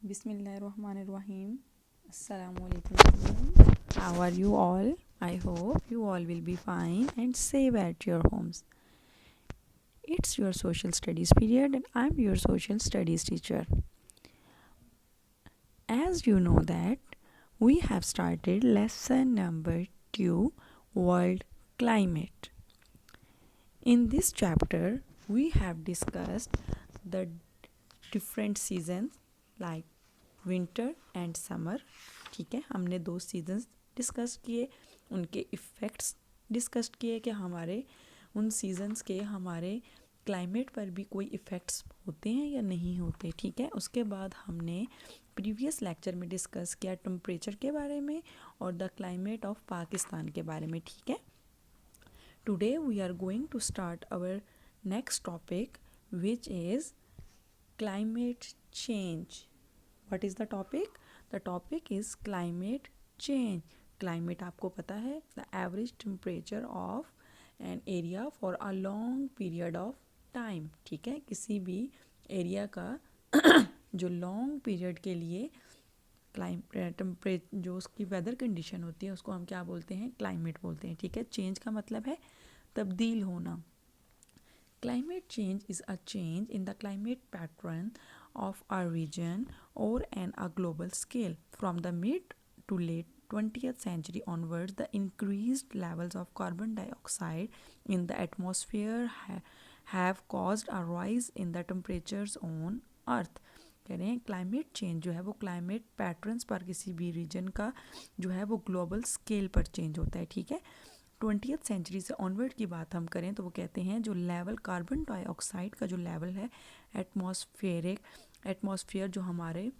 Bismillahirrahmanirrahim. Assalamualaikum. How are you all? I hope you all will be fine and safe at your homes. It's your social studies period and I'm your social studies teacher. As you know that we have started lesson number 2, World Climate. In this chapter, we have discussed the different seasons like winter and summer. ठीक है, हमने 2 seasons discuss किए, उनके effects discuss किए कि हमारे उन seasons के हमारे क्लाइमेट पर भी कोई इफ़ेक्ट्स होते हैं या नहीं होते. ठीक है, उसके बाद हमने प्रीवियस लेक्चर में डिस्कस किया टेम्परेचर के बारे में और द क्लाइमेट ऑफ पाकिस्तान के बारे में. ठीक है, today we are going to start our next topic which is climate change. What is the topic? The topic is climate change. Climate आपको पता है the average temperature of an area for a long period of time. ठीक है, किसी भी area का जो long period के लिए जो उसकी वेदर कंडीशन होती है उसको हम क्या बोलते हैं? क्लाइमेट बोलते हैं. ठीक है, चेंज का मतलब है तब्दील होना. Climate change is a change in the climate pattern of a region or on a global scale. From the mid to late 20th century onwards, the increased levels of carbon dioxide in the atmosphere have caused a rise in the temperatures on Earth. कह रहे हैं climate change जो है वो climate patterns पर किसी भी reason का जो है वो ग्लोबल स्केल पर चेंज होता है. ठीक है, 20th सेंचुरी से ऑनवर्ड की बात हम करें तो वो कहते हैं जो लेवल कार्बन डाइऑक्साइड का जो लेवल है एटमॉस्फेयर जो हमारे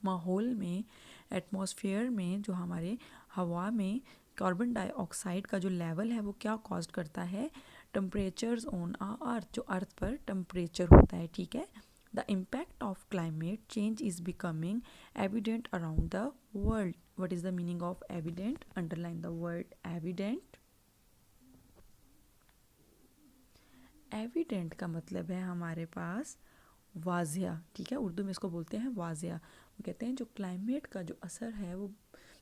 माहौल में एटमॉस्फेयर में जो हमारे हवा में कार्बन डाइऑक्साइड का जो लेवल है वो क्या कॉज करता है? टेम्परेचर्स ऑन अर्थ, जो अर्थ पर टेम्परेचर होता है. ठीक है, the impact of climate change is becoming evident around the world. What is the meaning of evident? Underline the word evident. Evident का मतलब है हमारे पास वाजिया. ठीक है, उर्दू में इसको बोलते हैं वाजिया. वो कहते हैं जो क्लाइमेट का जो असर है वो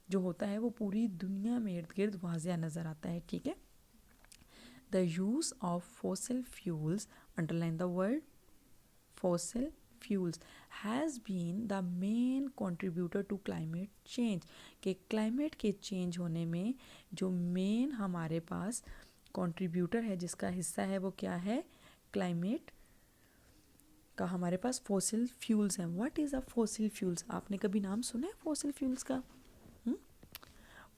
जो होता है वो पूरी दुनिया में इर्द गिर्द वाजिया नज़र आता है. ठीक है, the use of fossil fuels, underline the word fossil fuels, has been the main contributor to climate change. कि क्लाइमेट के चेंज होने में जो मेन हमारे पास कंट्रीब्यूटर है जिसका हिस्सा है वो क्या है? क्लाइमेट का हमारे पास फॉसिल फ्यूल्स हैं. What is a fossil fuels? आपने कभी नाम सुना है फॉसिल फ्यूल्स का?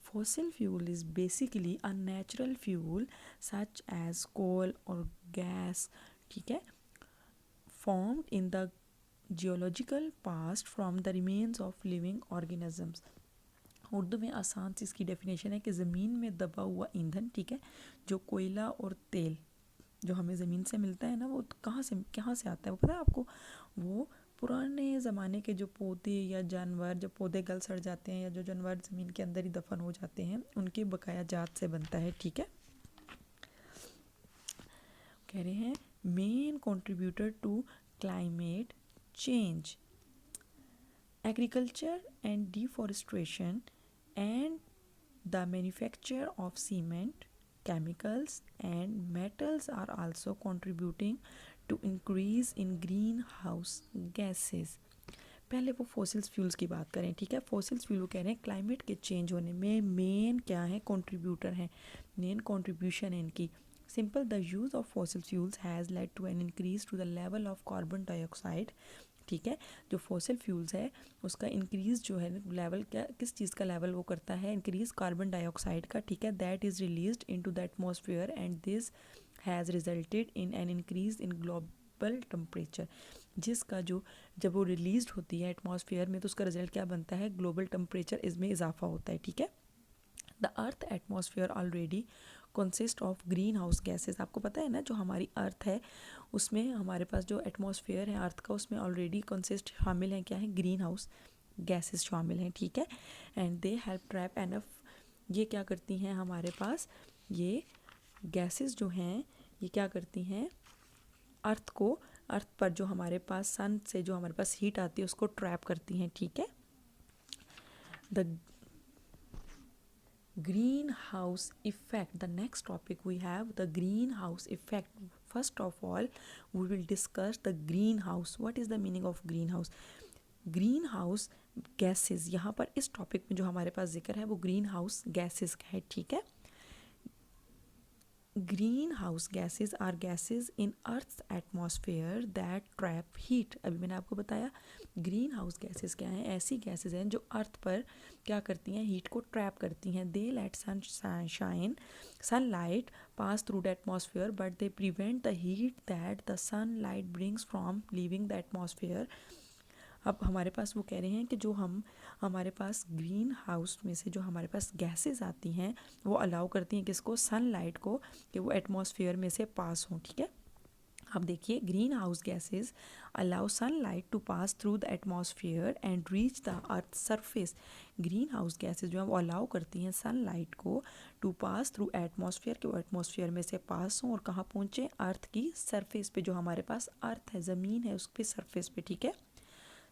Fossil fuel is basically a natural fuel such as coal और गैस. ठीक है, formed in the geological past from the remains of living organisms. Urdu में आसान सी इसकी डेफिनेशन है कि ज़मीन में दबा हुआ ईंधन. ठीक है, जो कोयला और तेल जो हमें ज़मीन से मिलता है ना वो कहाँ से आता है वो पता है आपको? वो पुराने ज़माने के जो पौधे या जानवर, जब पौधे गल सड़ जाते हैं या जो जानवर ज़मीन के अंदर ही दफन हो जाते हैं उनके बकाया जात से बनता है. ठीक है, कह रहे हैं main contributor to climate change, agriculture and deforestation and the manufacture of cement, chemicals and metals are also contributing to increase in greenhouse gases. पहले वो फॉसिल्स फ्यूल्स की बात करें. ठीक है, फॉसिल्स फ्यूल वो कह रहे हैं क्लाइमेट के चेंज होने में मेन क्या है? कंट्रीब्यूटर हैं, मेन कंट्रीब्यूशन है इनकी. Simple, the use of fossil fuels has led to an increase to the level of carbon dioxide. ठीक है, जो फॉसिल फ्यूल्स है उसका इंक्रीज़ जो है लेवल क्या किस चीज़ का लेवल वो करता है? इंक्रीज़ कार्बन डाइऑक्साइड का. ठीक है, that is released into the atmosphere and this has resulted in an increase in global temperature. जिसका जो जब वो रिलीज्ड होती है एटमॉस्फेयर में तो उसका रिजल्ट क्या बनता है? ग्लोबल टेम्परेचर इसमें इजाफा होता है. ठीक है, the earth atmosphere already consist of green house gases. आपको पता है ना जो हमारी अर्थ है उसमें हमारे पास जो एटमॉस्फेयर है अर्थ का उसमें ऑलरेडी कंसिस्ट शामिल हैं क्या है? ग्रीन हाउस गैसेस शामिल हैं. ठीक है, and they help trap enough. ये क्या करती हैं हमारे पास? ये गैसेस जो हैं ये क्या करती हैं? अर्थ को अर्थ पर जो हमारे पास सन से जो हमारे पास हीट आती है उसको ट्रैप करती हैं, ठीक है। The greenhouse effect, the next topic we have the greenhouse effect. First of all, we will discuss the greenhouse. What is the meaning of greenhouse? Green gases, यहाँ पर इस टॉपिक में जो हमारे पास जिक्र है वो ग्रीन हाउस गैसेस का है, ठीक है। greenhouse gases are gases in Earth's atmosphere that trap heat. अभी मैंने आपको बताया greenhouse gases क्या हैं, ऐसी gases हैं जो अर्थ पर क्या करती हैं, हीट को ट्रैप करती हैं। They let sunlight pass through the atmosphere but they prevent the heat that the sunlight brings from leaving the atmosphere. अब हमारे पास वो कह रहे हैं कि जो हमारे पास ग्रीन हाउस में से जो हमारे पास गैसेस आती हैं वो अलाउ करती हैं किसको, सनलाइट को, कि वो एटमॉस्फेयर में से पास हों, ठीक है। अब देखिए, green house gases allow sunlight to pass through the atmosphere and reach the earth surface. Green house gases जो है वो अलाउ करती हैं सनलाइट को टू पास थ्रू एटमॉस्फेयर, कि वो एटमॉस्फेयर में से पास हों और कहाँ पहुँचे, अर्थ की सरफेस पे, जो हमारे पास अर्थ है, ज़मीन है, उस पर सरफेस पे, ठीक है।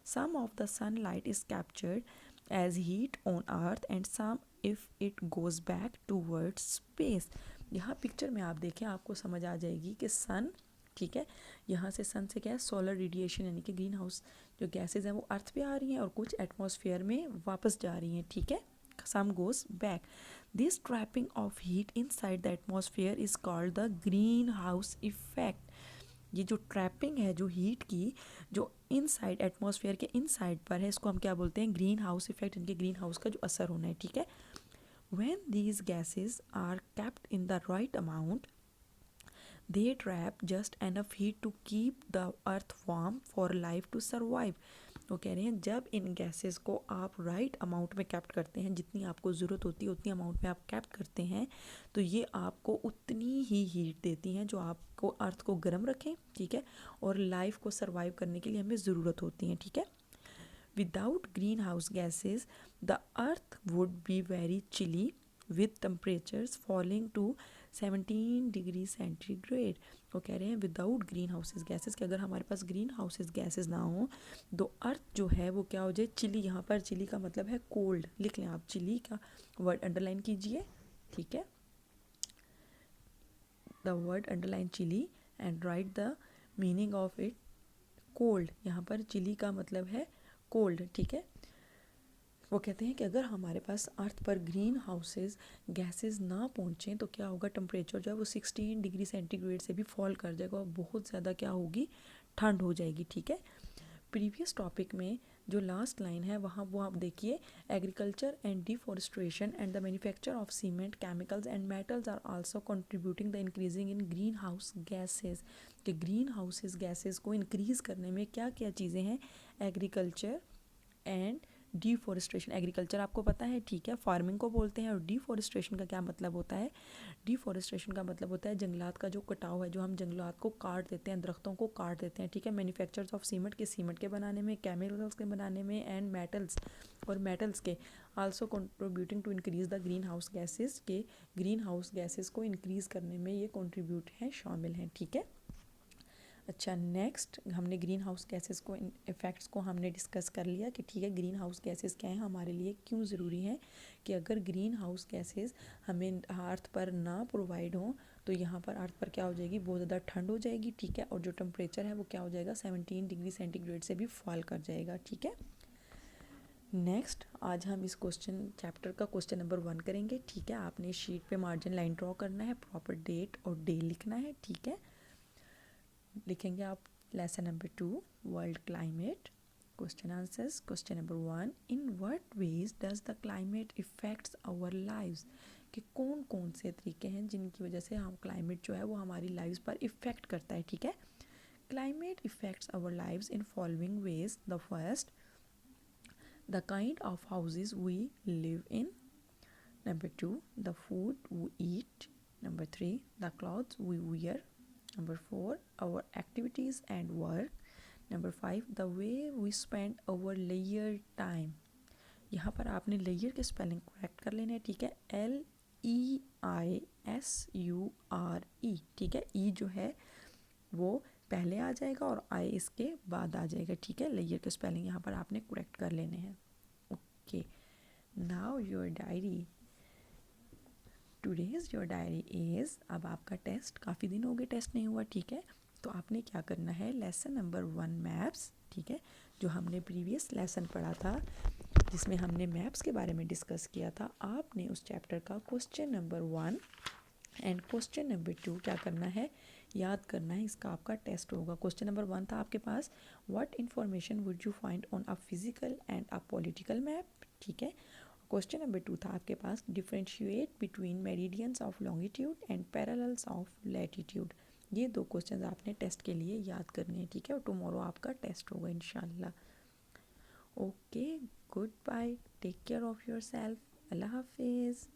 Some of the sunlight is captured as heat on earth and some if it goes back towards space. यहाँ पिक्चर में आप देखें आपको समझ आ जाएगी कि सन, ठीक है, यहाँ से सन से क्या है, सोलर रेडिएशन यानी कि ग्रीन हाउस जो गैसेज हैं वो अर्थ पे आ रही हैं और कुछ एटमॉस्फेयर में वापस जा रही हैं, ठीक है। Some goes back. This trapping of heat inside the atmosphere is called the greenhouse effect. ये जो ट्रैपिंग है जो हीट की, जो इनसाइड एटमॉस्फेयर के इनसाइड पर है, इसको हम क्या बोलते हैं, ग्रीन हाउस इफेक्ट, इनके ग्रीन हाउस का जो असर होना है, ठीक है। When these gases are kept in the right amount they trap just enough heat to keep the earth warm for life to survive. वो कह रहे हैं जब इन गैसेस को आप राइट अमाउंट में कैप्ट करते हैं, जितनी आपको ज़रूरत होती है उतनी अमाउंट में आप कैप्ट करते हैं, तो ये आपको उतनी ही हीट देती हैं जो आपको अर्थ को गर्म रखें, ठीक है, और लाइफ को सर्वाइव करने के लिए हमें ज़रूरत होती है, ठीक है। Without green house gases the earth would be very chilly with temperatures falling to 17 degree centigrade. वो कह रहे हैं विदाउट ग्रीन हाउसेज गैसेज, कि अगर हमारे पास ग्रीन हाउसेज गैसेज ना हो तो अर्थ जो है वो क्या हो जाए, चिली। यहाँ पर चिली का मतलब है कोल्ड, लिख लें आप, चिली का वर्ड अंडरलाइन कीजिए, ठीक है, the word underline chilly and write the meaning of it, cold. यहाँ पर चिली का मतलब है कोल्ड, ठीक है। वो कहते हैं कि अगर हमारे पास अर्थ पर ग्रीन हाउसेज गैसेस ना पहुँचें तो क्या होगा, टेम्परेचर जो है वो 16 डिग्री सेंटीग्रेड से भी फॉल कर जाएगा और बहुत ज़्यादा क्या होगी, ठंड हो जाएगी, ठीक है। प्रीवियस टॉपिक में जो लास्ट लाइन है वहाँ वो आप देखिए, agriculture and deforestation and the manufacture of cement chemicals and metals are also contributing the increasing in green house gases. कि ग्रीन हाउसेज गैसेज को इंक्रीज़ करने में क्या क्या चीज़ें हैं, एग्रीकल्चर एंड डिफॉरेस्ट्रेशन। एग्रीकल्चर आपको पता है, ठीक है, फार्मिंग को बोलते हैं, और डिफॉरेस्ट्रेशन का क्या मतलब होता है, डिफॉरेस्ट्रेशन का मतलब होता है जंगलात का जो कटाव है, जो हम जंगलात को काट देते हैं, दरख्तों को काट देते हैं, ठीक है। मैन्युफैक्चर्स ऑफ सीमेंट के, सीमेंट के बनाने में, केमिकल्स के बनाने में, एंड मेटल्स और मेटल्स के, also contributing to increase the green house gases, के ग्रीन हाउस गैसेज को इंक्रीज़ करने में ये कंट्रीब्यूट हैं, शामिल हैं, ठीक है। अच्छा, नेक्स्ट हमने ग्रीन हाउस गैसेस को, इफ़ेक्ट्स को हमने डिस्कस कर लिया कि ठीक है ग्रीन हाउस गैसेस क्या हैं, हमारे लिए क्यों ज़रूरी हैं, कि अगर ग्रीन हाउस गैसेस हमें अर्थ पर ना प्रोवाइड हों तो यहाँ पर अर्थ पर क्या हो जाएगी, बहुत ज़्यादा ठंड हो जाएगी, ठीक है, और जो टेम्परेचर है वो क्या हो जाएगा, 17 डिग्री सेंटीग्रेड से भी फॉल कर जाएगा, ठीक है। नेक्स्ट आज हम इस क्वेश्चन चैप्टर का क्वेश्चन नंबर 1 करेंगे, ठीक है। आपने शीट पे मार्जिन लाइन ड्रॉ करना है, प्रॉपर डेट और डे लिखना है, ठीक है। लिखेंगे आप lesson number 2 world climate, question answers. Question number 1, in what ways does the climate effects our lives, कि कौन कौन से तरीके हैं जिनकी वजह से हम क्लाइमेट जो है वो हमारी लाइव्स पर इफ़ेक्ट करता है, ठीक है। Climate effects our lives in following ways, the first, the kind of houses we live in, number 2, the food we eat, number 3, the clothes we wear, Number 4, our activities and work. Number 5, the way we spend our leisure time. यहाँ पर आपने layer के spelling correct कर लेने हैं, ठीक है, LEISURE, ठीक है। ई जो है वो पहले आ जाएगा और आई इसके बाद आ जाएगा, ठीक है। लेयर के स्पेलिंग यहाँ पर आपने करेक्ट कर लेने हैं। Okay, now your diary, today's your diary is, अब आपका टेस्ट, काफ़ी दिन हो गए टेस्ट नहीं हुआ, ठीक है। तो आपने क्या करना है, लेसन नंबर 1 मैप्स, ठीक है, जो हमने प्रीवियस लेसन पढ़ा था जिसमें हमने मैप्स के बारे में डिस्कस किया था, आपने उस चैप्टर का question number 1 and question number 2 क्या करना है, याद करना है। इसका आपका टेस्ट होगा। क्वेश्चन नंबर 1 था आपके पास, what information would you find on a physical and a political map, ठीक है। क्वेश्चन नंबर 2 था आपके पास, differentiate between meridians of longitude and parallels of latitude. ये 2 क्वेश्चन आपने टेस्ट के लिए याद करने हैं, ठीक है। और टुमारो आपका टेस्ट होगा इंशाल्लाह। Okay, good bye, take care of yourself, अल्लाह हाफिज़।